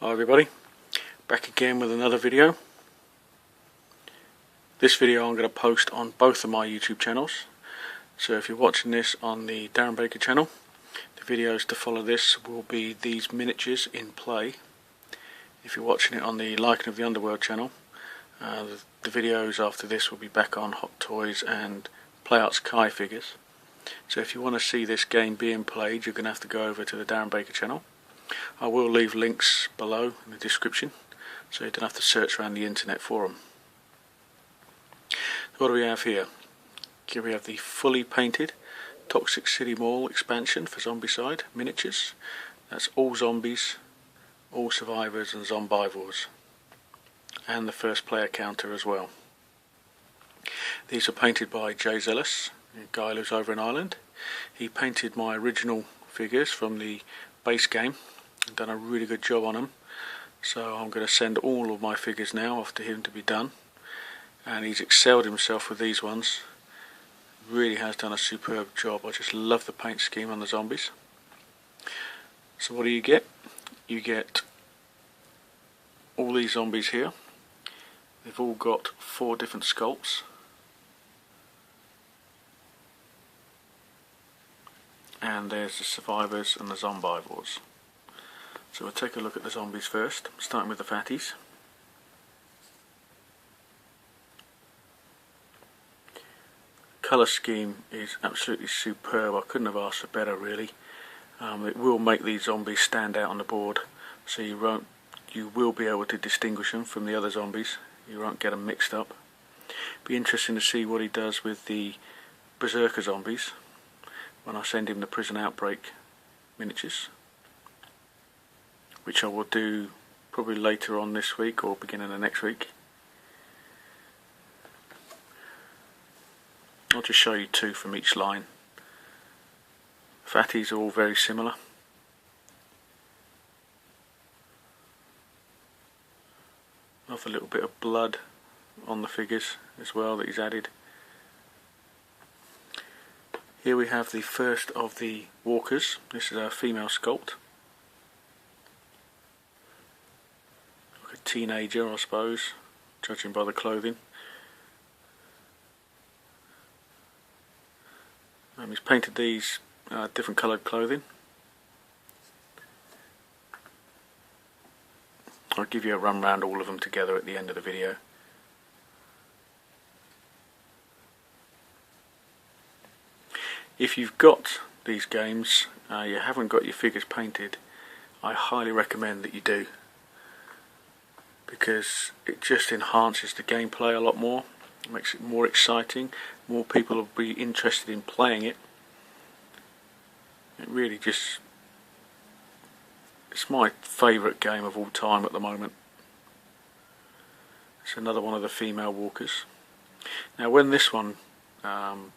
Hi everybody, back again with another video. This video I'm going to post on both of my YouTube channels. So if you're watching this on the Darren Baker channel, the videos to follow this will be these miniatures in play. If you're watching it on the Liking of the Underworld channel, the videos after this will be back on Hot Toys and Playarts Kai figures. So if you want to see this game being played, you're going to have to go over to the Darren Baker channel. I will leave links below in the description, so you don't have to search around the internet for them. What do we have here? Here we have the fully painted Toxic City Mall expansion for Zombicide miniatures. That's all zombies, all survivors and zombivores, and the first player counter as well. These are painted by Jay Zealous, a guy who lives over in Ireland. He painted my original figures from the base game and done a really good job on them, so I'm going to send all of my figures now off to him to be done, and he's excelled himself with these ones. Really has done a superb job. I just love the paint scheme on the zombies. So what do you get? You get all these zombies here. They've all got 4 different sculpts, and there's the survivors and the zombivores. So we'll take a look at the zombies first, starting with the Fatties. Colour scheme is absolutely superb. I couldn't have asked for better, really. It will make these zombies stand out on the board, so you will be able to distinguish them from the other zombies. You won't get them mixed up. Be interesting to see what he does with the berserker zombies when I send him the Prison Outbreak miniatures, which I will do probably later on this week or beginning of next week. I'll just show you 2 from each line. Fatties are all very similar. Love a little bit of blood on the figures as well that he's added. Here we have the first of the walkers. This is a female sculpt. Like a teenager, I suppose, judging by the clothing. He's painted these different coloured clothing. I'll give you a run round all of them together at the end of the video. If you've got these games, you haven't got your figures painted, I highly recommend that you do, because it just enhances the gameplay a lot more. It makes it more exciting. More people will be interested in playing it. It really just, it's my favourite game of all time at the moment. It's another one of the female walkers. Now when this one, when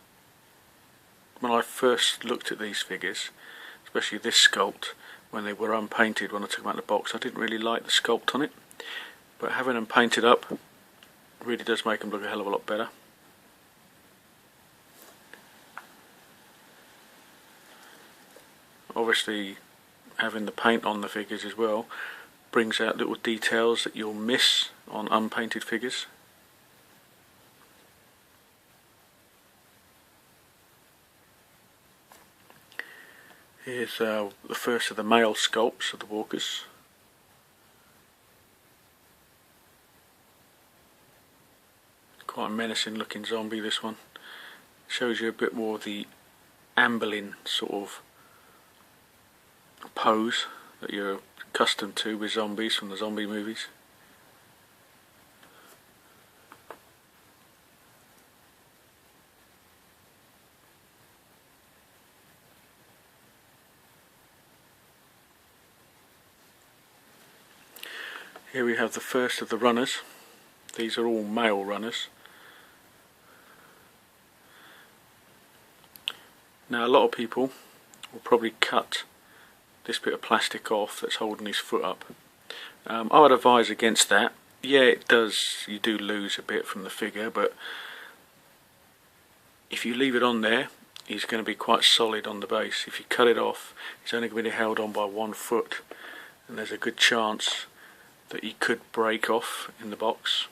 I first looked at these figures, especially this sculpt, when they were unpainted, when I took them out of the box, I didn't really like the sculpt on it, but having them painted up really does make them look a hell of a lot better. Obviously having the paint on the figures as well brings out little details that you'll miss on unpainted figures. Here's the first of the male sculpts of the walkers. Quite a menacing looking zombie, this one. Shows you a bit more of the ambling sort of pose that you're accustomed to with zombies from the zombie movies. Here we have the first of the runners. These are all male runners. Now a lot of people will probably cut this bit of plastic off that's holding his foot up. I would advise against that. Yeah, it does, you do lose a bit from the figure, but if you leave it on there, he's going to be quite solid on the base. If you cut it off, he's only going to be held on by 1 foot, and there's a good chance that you could break off in the box,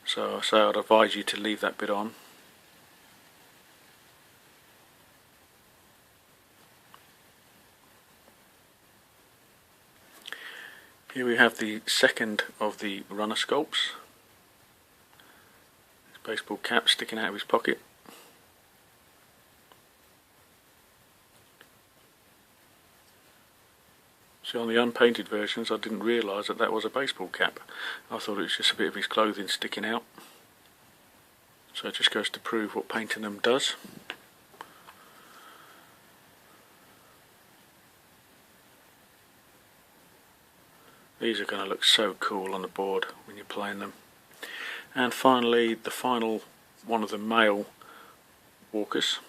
so I'd advise you to leave that bit on. Here we have the second of the runner sculpts. His baseball cap sticking out of his pocket. So on the unpainted versions I didn't realise that that was a baseball cap. I thought it was just a bit of his clothing sticking out. So it just goes to prove what painting them does. These are going to look so cool on the board when you're playing them. And finally, the final one of the male walkers.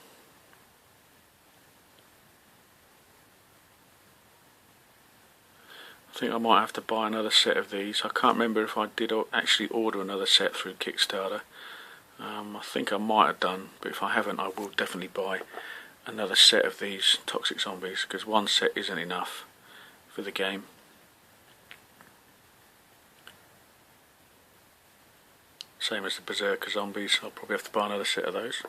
I think I might have to buy another set of these. I can't remember if I did actually order another set through Kickstarter. I think I might have done, but if I haven't I will definitely buy another set of these Toxic Zombies, because one set isn't enough for the game. Same as the Berserker Zombies, I'll probably have to buy another set of those.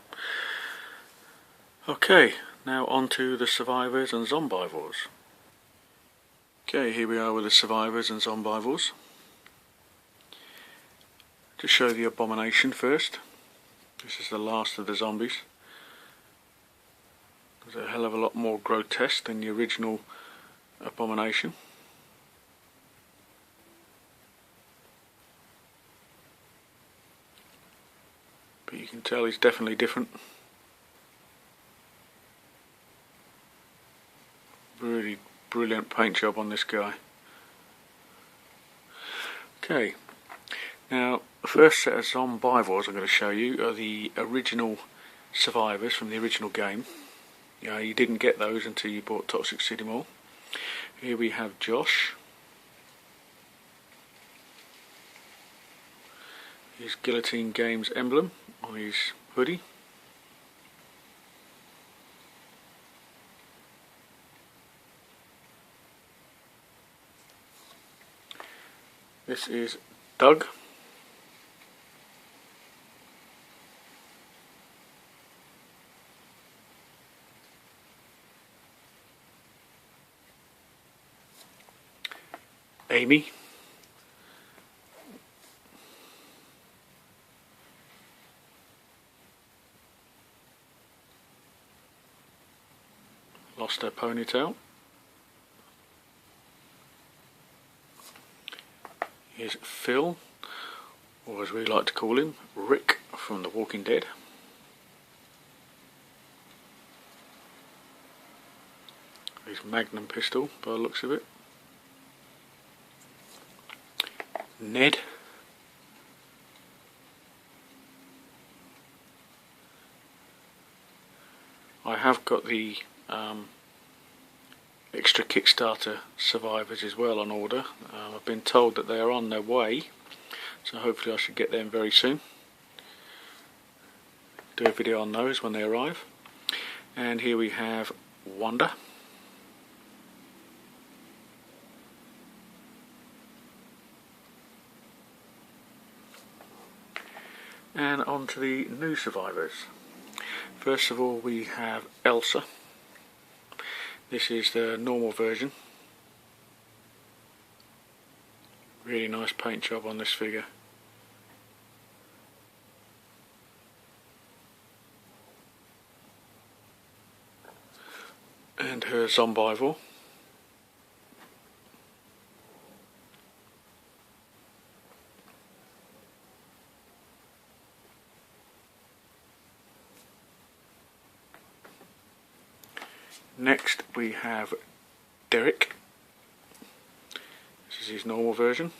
Okay, now on to the Survivors and Zombivores. Okay, here we are with the Survivors and Zombivores. To show the Abomination first. This is the last of the zombies. It's a hell of a lot more grotesque than the original Abomination. But you can tell he's definitely different. Really brilliant paint job on this guy. Okay, now the first set of Zombivores I'm going to show you are the original survivors from the original game. You didn't get those until you bought Toxic City Mall. Here we have Josh. His Guillotine Games emblem on his hoodie. This is Doug. Amy. Lost her ponytail. Here's Phil, or as we like to call him, Rick from The Walking Dead. His Magnum pistol by the looks of it. Ned. I have got the extra Kickstarter survivors as well on order. I've been told that they are on their way, so hopefully I should get them very soon. Do a video on those when they arrive. And here we have Wanda. And on to the new survivors. First of all we have Elsa. This is the normal version. Really nice paint job on this figure. And her Zombivore. Next we have Derek. This is his normal version.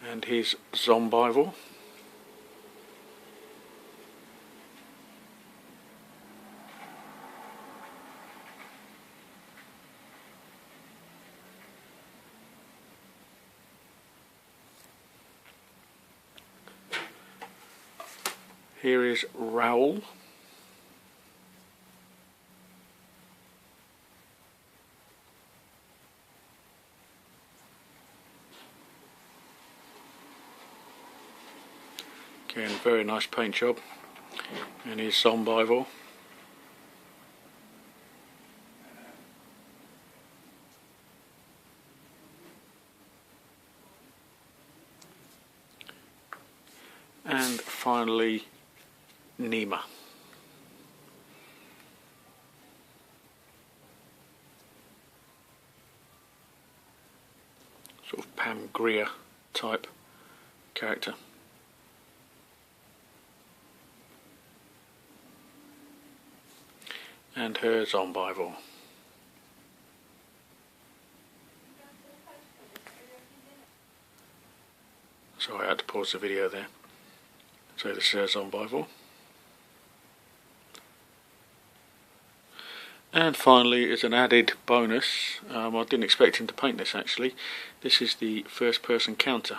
And his Zombivore. Here is Raoul. Again, very nice paint job in his Zombicide. And finally, Nima. Sort of Pam Grier type character. And her Zombicide. Sorry, I had to pause the video there. So this is her Zombicide. And finally, as an added bonus, I didn't expect him to paint this actually, this is the first person counter.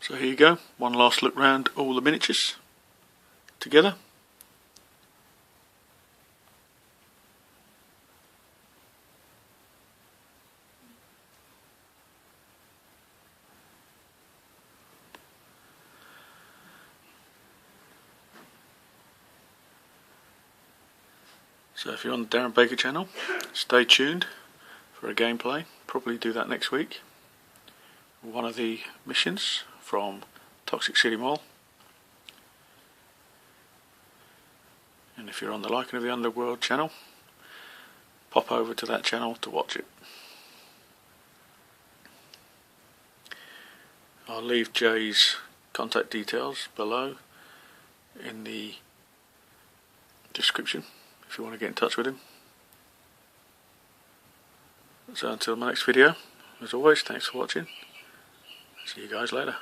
So here you go, one last look round all the miniatures together. So if you're on the Darren Baker channel, stay tuned for a gameplay, probably do that next week. One of the missions from Toxic City Mall. And if you're on the Liking of the Underworld channel, pop over to that channel to watch it. I'll leave Jay's contact details below in the description if you want to get in touch with him. So until my next video, as always, thanks for watching. See you guys later.